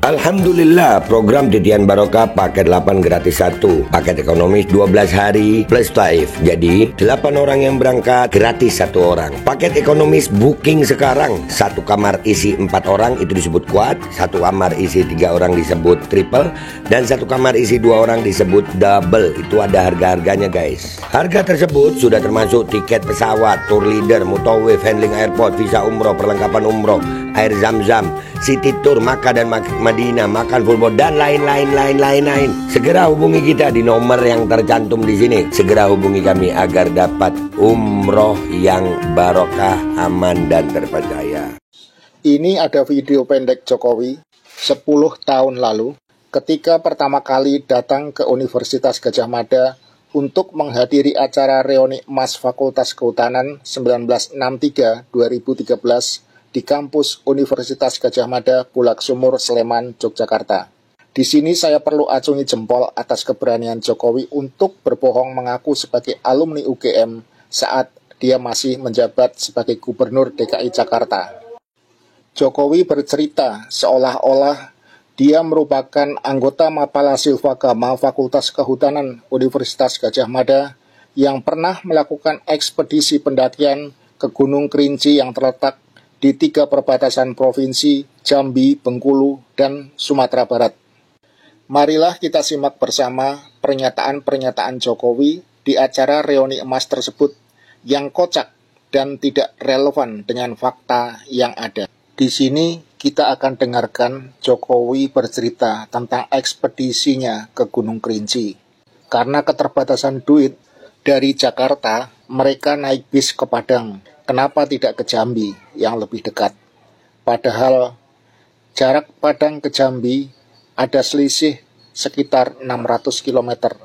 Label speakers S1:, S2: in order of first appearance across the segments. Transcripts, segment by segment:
S1: Alhamdulillah, program Titian Barokah paket 8 gratis 1, paket ekonomis 12 hari plus taif. Jadi 8 orang yang berangkat gratis 1 orang. Paket ekonomis booking sekarang, 1 kamar isi 4 orang itu disebut quad, 1 kamar isi 3 orang disebut triple, dan 1 kamar isi 2 orang disebut double. Itu ada harga-harganya guys. Harga tersebut sudah termasuk tiket pesawat, tour leader, mutawif, handling airport, visa umroh, perlengkapan umroh, air zam-zam, city tour, Makkah dan Madinah, makan full board, dan lain-lain. Segera hubungi kita di nomor yang tercantum di sini. Segera hubungi kami agar dapat umroh yang barokah, aman dan terpercaya.
S2: Ini ada video pendek Jokowi 10 tahun lalu ketika pertama kali datang ke Universitas Gadjah Mada untuk menghadiri acara reuni emas Fakultas Kehutanan 1963-2013 di kampus Universitas Gadjah Mada, Bulak Sumur, Sleman, Yogyakarta. Di sini saya perlu acungi jempol atas keberanian Jokowi untuk berbohong mengaku sebagai alumni UGM saat dia masih menjabat sebagai Gubernur DKI Jakarta. Jokowi bercerita seolah-olah dia merupakan anggota Mapala Silvagama Fakultas Kehutanan Universitas Gadjah Mada yang pernah melakukan ekspedisi pendakian ke Gunung Kerinci yang terletak di 3 perbatasan provinsi Jambi, Bengkulu, dan Sumatera Barat. Marilah kita simak bersama pernyataan-pernyataan Jokowi di acara reuni emas tersebut yang kocak dan tidak relevan dengan fakta yang ada. Di sini kita akan dengarkan Jokowi bercerita tentang ekspedisinya ke Gunung Kerinci. Karena keterbatasan duit dari Jakarta, mereka naik bis ke Padang. Kenapa tidak ke Jambi yang lebih dekat? Padahal jarak Padang ke Jambi ada selisih sekitar 600 km.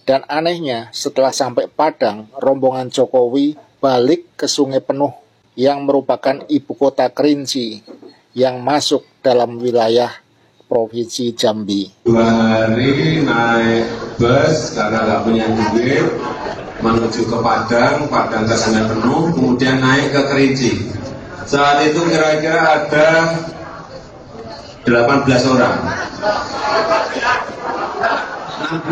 S2: Dan anehnya setelah sampai Padang, rombongan Jokowi balik ke Sungai Penuh yang merupakan ibu kota Kerinci yang masuk dalam wilayah Provinsi Jambi.
S3: 2 hari naik bus karena nggak punya duit, menuju ke Padang ke Sungai Penuh, kemudian naik ke Kerinci. Saat itu kira-kira ada 18 orang. 16.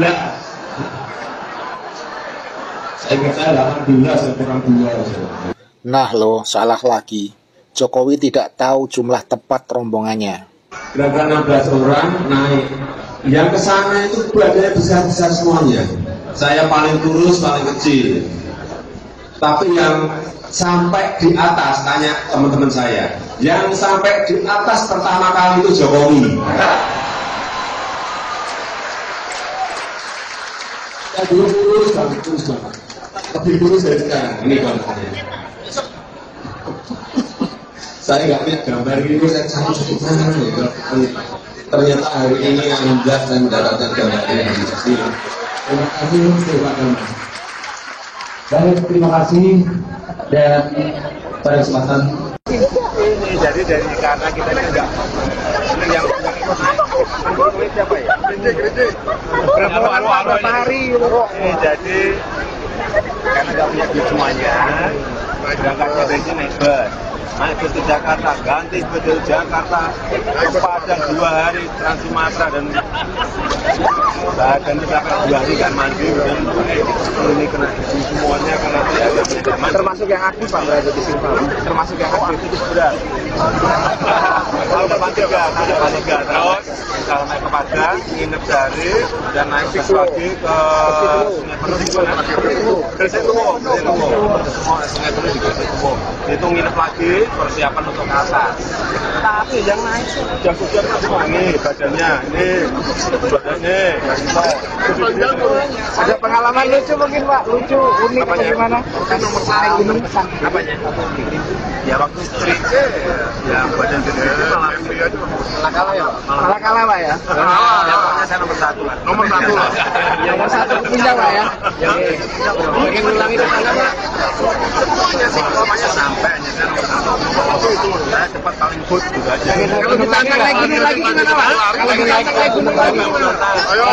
S3: Saya kira 18, kurang 2.
S2: Nah loh, salah lagi. Jokowi tidak tahu jumlah tepat rombongannya.
S3: Kira-kira 16 orang naik. Yang ke sana itu badannya besar-besar semuanya. Saya paling kurus, paling kecil. Tapi yang sampai di atas, tanya teman-teman saya, yang sampai di atas pertama kali itu Jokowi. Ya dulu kurus banget. Lebih kurus dari sekarang. Ini gambarnya. Saya nggak lihat gambar ini, saya cari cukup mana ya. Ternyata hari ini alhamdulillah saya mendapatkan gambar ini di sini. Terima kasih Pak Gamal.
S4: Baik, terima kasih dan pada kesempatan
S5: ini jadi dari karena kita ini enggak yang siapa ya? Berapa hari jadi karena nggak punya duit semuanya, berangkatnya dari sini naik bus. Naik bus ke Jakarta, ganti bus ke Jakarta, ke Padang 2 hari, Trans Sumatera dan kita kan 2 hari kan mandi dan ini kena semuanya kena biaya. Termasuk yang aktif Pak berada di sini Pak. Termasuk yang aktif itu berat. Kalau depan 3, terus kalau naik ke Padang, nginep sehari dan naik bus lagi ke Sungai Penuh. Semua Sungai Penuh juga itu nginep lagi. Persiapan untuk ke atas. Tapi yang naik sudah semua ini badannya, Ada pengalaman lucu mungkin Pak, lucu unik bagaimana? Kan nomor 1 gunung pesan. Apanya? Ya waktu cerita, ya badan gede malah kalah ya. Malah kalah Pak ya. Pokoknya saya nomor 1. Nomor 1. Nomor 1 puncak Pak ya. Mungkin ulangi tetangga Pak. Pokoknya sampai hanya saya nomor 1. Saya cepat paling good juga aja. Kalau ditantang naik gunung lagi gimana Pak? Kalau ditantang naik gunung lagi gimana? Ayo.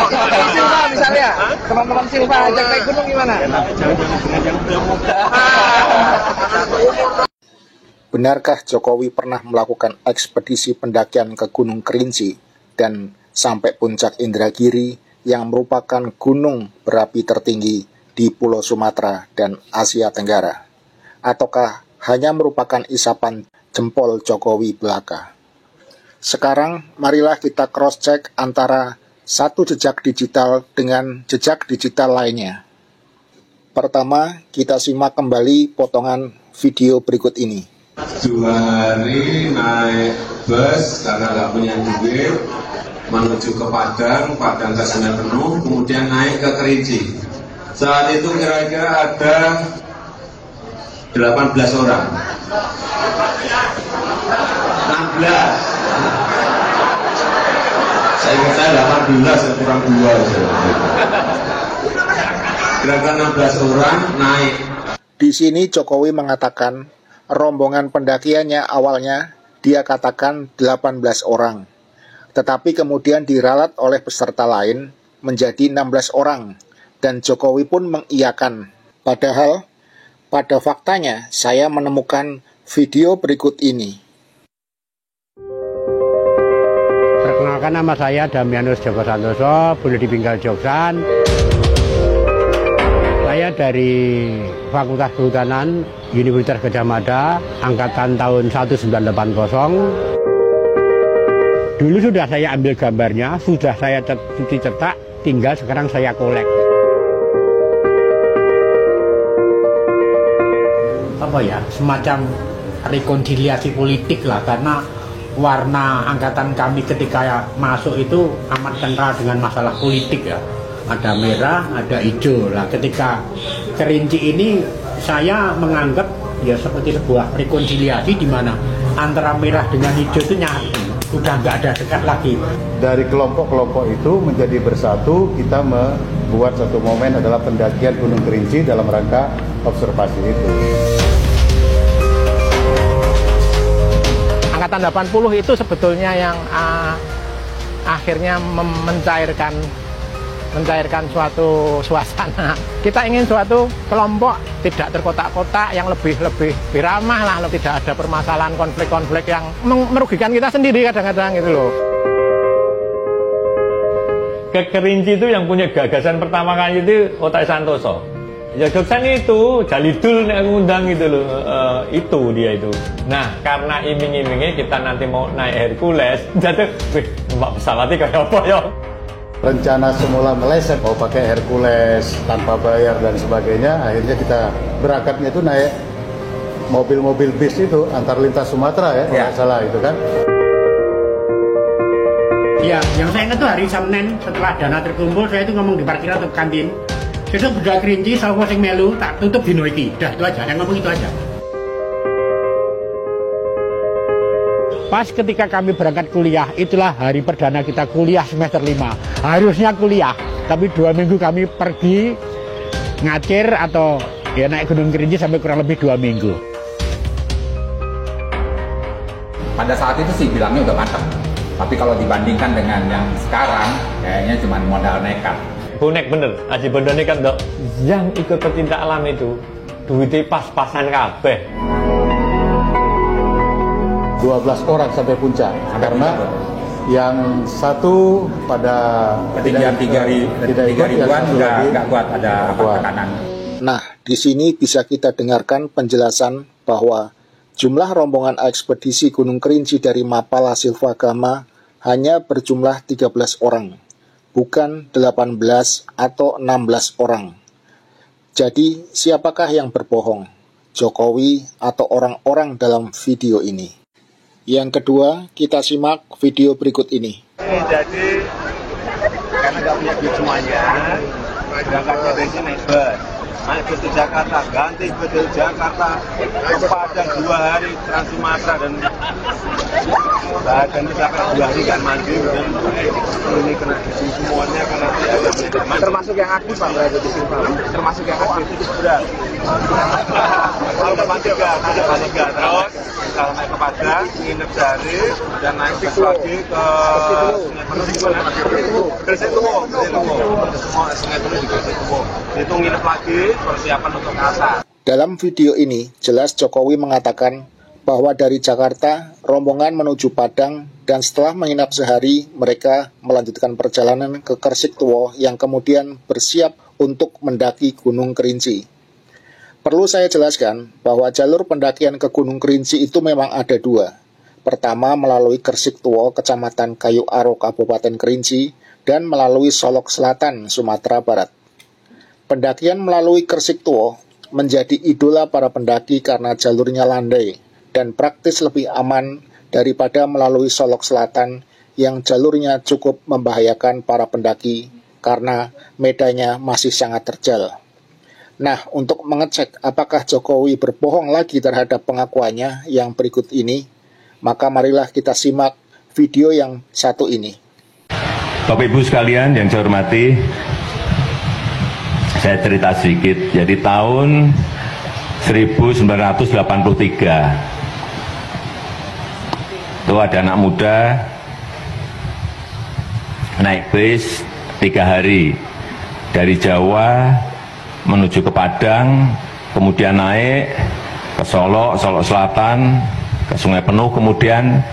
S5: Silva misalnya, teman-teman Silva ajak naik gunung gimana? Jangan udah muda.
S2: benarkah Jokowi pernah melakukan ekspedisi pendakian ke Gunung Kerinci dan sampai puncak Indragiri yang merupakan gunung berapi tertinggi di Pulau Sumatera dan Asia Tenggara? Ataukah hanya merupakan isapan jempol Jokowi belaka? Sekarang marilah kita cross-check antara satu jejak digital dengan jejak digital lainnya. Pertama, kita simak kembali potongan video berikut ini.
S3: 2 hari naik bus karena nggak punya duit menuju ke Padang tersengat penuh, kemudian naik ke Kerinci. Saat itu kira-kira ada 18 orang. 16. Saya ingat saya 18, kurang 2. Kira-kira 16 orang naik.
S2: Di sini Jokowi mengatakan rombongan pendakiannya awalnya dia katakan 18 orang. Tetapi kemudian diralat oleh peserta lain menjadi 16 orang. Dan Jokowi pun mengiyakan. Padahal pada faktanya saya menemukan video berikut ini.
S6: Perkenalkan, nama saya Damianus Joko Santoso, boleh dipinggal Joksan. Saya dari Fakultas Kehutanan Universitas Gadjah Mada, angkatan tahun 1980. Dulu sudah saya ambil gambarnya, sudah saya cuci cetak, tinggal sekarang saya kolek. Apa ya, semacam rekonsiliasi politik lah, karena warna angkatan kami ketika masuk itu amat kental dengan masalah politik ya. Ada merah, ada hijau. Nah, ketika Kerinci ini saya menganggap ya seperti sebuah rekonsiliasi di mana antara merah dengan hijau itu nyatu, sudah nggak ada dekat lagi.
S7: Dari kelompok-kelompok itu menjadi bersatu, kita membuat satu momen adalah pendakian Gunung Kerinci dalam rangka observasi itu.
S8: Angkatan 80 itu sebetulnya yang akhirnya mencairkan suatu suasana. Kita ingin suatu kelompok tidak terkotak-kotak, yang lebih ramah lah, tidak ada permasalahan konflik-konflik yang merugikan kita sendiri kadang-kadang gitu loh.
S9: Ke Kerinci itu yang punya gagasan pertama kali itu Otak Santoso. Ya Joksan itu Jalidul yang ngundang gitu loh, itu dia itu. Nah karena iming-imingnya kita nanti mau naik Hercules, jadi numpak pesawatnya kayak apa ya?
S7: Rencana semula meleset mau pakai Hercules tanpa bayar dan sebagainya, akhirnya kita berangkatnya itu naik mobil-mobil bis itu antar lintas Sumatera ya, kalau salah itu kan.
S6: Ya, yang saya ingat tuh hari Senin setelah dana terkumpul, saya itu ngomong di parkiran atau kantin. Besok budal Kerinci, sapa sing melu, tak tutup dino iki. Udah itu aja, yang ngomong itu aja. Pas ketika kami berangkat kuliah, itulah hari perdana kita kuliah semester 5. Harusnya kuliah, tapi 2 minggu kami pergi ngacir atau ya naik Gunung Kerinci sampai kurang lebih 2 minggu.
S10: Pada saat itu sih bilangnya udah matang. Tapi kalau dibandingkan dengan yang sekarang, kayaknya cuma modal nekat.
S9: Bonek bener, aji bondone kan dok. Yang ikut pecinta alam itu duitnya pas-pasan kabeh.
S7: 12 orang sampai puncak, karena yang satu pada
S10: ketinggian 3.000-an nggak kuat, ada tekanan.
S2: Nah, di sini bisa kita dengarkan penjelasan bahwa jumlah rombongan ekspedisi Gunung Kerinci dari Mapala Silvagama hanya berjumlah 13 orang. Bukan 18 atau 16 orang. Jadi, siapakah yang berbohong? Jokowi atau orang-orang dalam video ini? Yang kedua, kita simak video berikut ini.
S5: Jadi, karena nggak punya duit semuanya, berangkatnya dari sini naik bus. Naik bus ke Jakarta, ganti bus dari Jakarta ke Padang 2 hari, Trans Sumatera dan itu sampai 2 hari kan mandi dan ini kena isi semuanya karena termasuk yang aktif Pak, berada di sini Pak. Termasuk yang aktif itu berat. Ada P3 terus kalau naik ke Padang, nginep sehari dan naik bus lagi ke Sungai Tuwo, semua Sungai Tuwo juga Tuwo. Itu nginep lagi persiapan untuk ke atas.
S2: Dalam video ini, jelas Jokowi mengatakan bahwa dari Jakarta, rombongan menuju Padang, dan setelah menginap sehari, mereka melanjutkan perjalanan ke Kersiktuwo yang kemudian bersiap untuk mendaki Gunung Kerinci. Perlu saya jelaskan bahwa jalur pendakian ke Gunung Kerinci itu memang ada dua. Pertama melalui Kersiktuwo, Kecamatan Kayu Aro, Kabupaten Kerinci, dan melalui Solok Selatan, Sumatera Barat. Pendakian melalui Kersiktuwo menjadi idola para pendaki karena jalurnya landai dan praktis lebih aman daripada melalui Solok Selatan yang jalurnya cukup membahayakan para pendaki karena medannya masih sangat terjal. Nah, untuk mengecek apakah Jokowi berbohong lagi terhadap pengakuannya yang berikut ini, maka marilah kita simak video yang satu ini.
S11: Bapak Ibu sekalian yang saya hormati, saya cerita sedikit. Jadi tahun 1983 itu ada anak muda naik bis 3 hari dari Jawa menuju ke Padang, kemudian naik ke Solok, Solok Selatan, ke Sungai Penuh, kemudian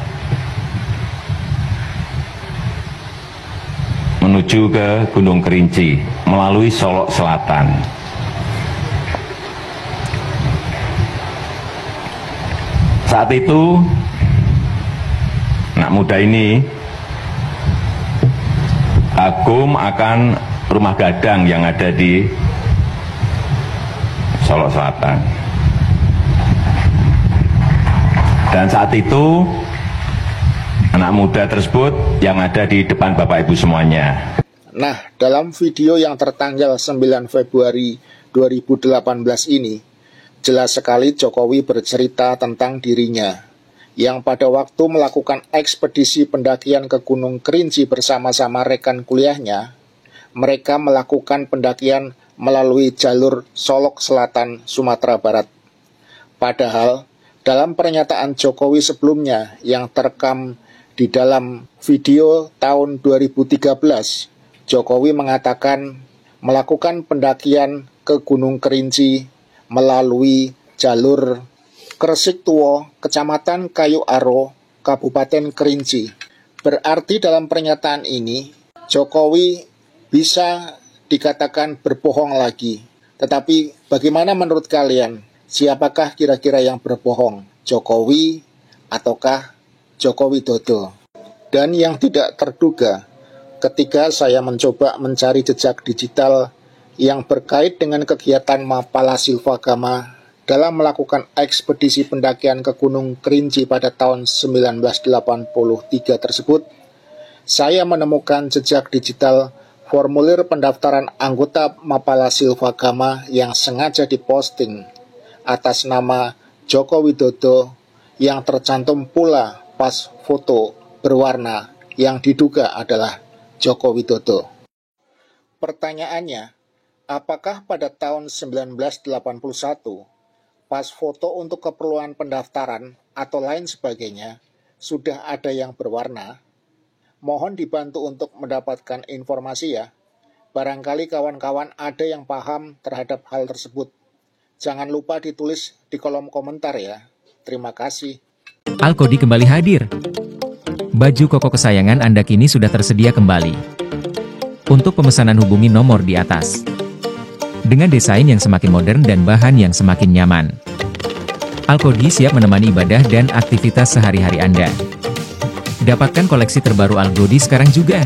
S11: menuju ke Gunung Kerinci melalui Solok Selatan. Saat itu anak muda ini kagum akan rumah gadang yang ada di Solok Selatan. Dan saat itu anak muda tersebut yang ada di depan Bapak Ibu semuanya.
S2: Nah, dalam video yang tertanggal 9 Februari 2018 ini, jelas sekali Jokowi bercerita tentang dirinya yang pada waktu melakukan ekspedisi pendakian ke Gunung Kerinci bersama-sama rekan kuliahnya, mereka melakukan pendakian melalui jalur Solok Selatan, Sumatera Barat. Padahal, dalam pernyataan Jokowi sebelumnya yang terekam di dalam video tahun 2013, Jokowi mengatakan melakukan pendakian ke Gunung Kerinci melalui jalur Kersiktuwo, Kecamatan Kayu Aro, Kabupaten Kerinci. Berarti dalam pernyataan ini, Jokowi bisa dikatakan berbohong lagi. Tetapi bagaimana menurut kalian? Siapakah kira-kira yang berbohong? Jokowi ataukah Joko Widodo? Dan yang tidak terduga, ketika saya mencoba mencari jejak digital yang berkait dengan kegiatan Mapala Silvagama dalam melakukan ekspedisi pendakian ke Gunung Kerinci pada tahun 1983 tersebut, saya menemukan jejak digital formulir pendaftaran anggota Mapala Silvagama yang sengaja diposting atas nama Joko Widodo yang tercantum pula pas foto berwarna yang diduga adalah Joko Widodo. Pertanyaannya, apakah pada tahun 1981 pas foto untuk keperluan pendaftaran atau lain sebagainya, sudah ada yang berwarna? Mohon dibantu untuk mendapatkan informasi ya. Barangkali kawan-kawan ada yang paham terhadap hal tersebut. Jangan lupa ditulis di kolom komentar ya. Terima kasih.
S12: Alkodi kembali hadir. Baju koko kesayangan Anda kini sudah tersedia kembali. Untuk pemesanan hubungi nomor di atas. Dengan desain yang semakin modern dan bahan yang semakin nyaman. Alkodi siap menemani ibadah dan aktivitas sehari-hari Anda. Dapatkan koleksi terbaru Alkodi sekarang juga.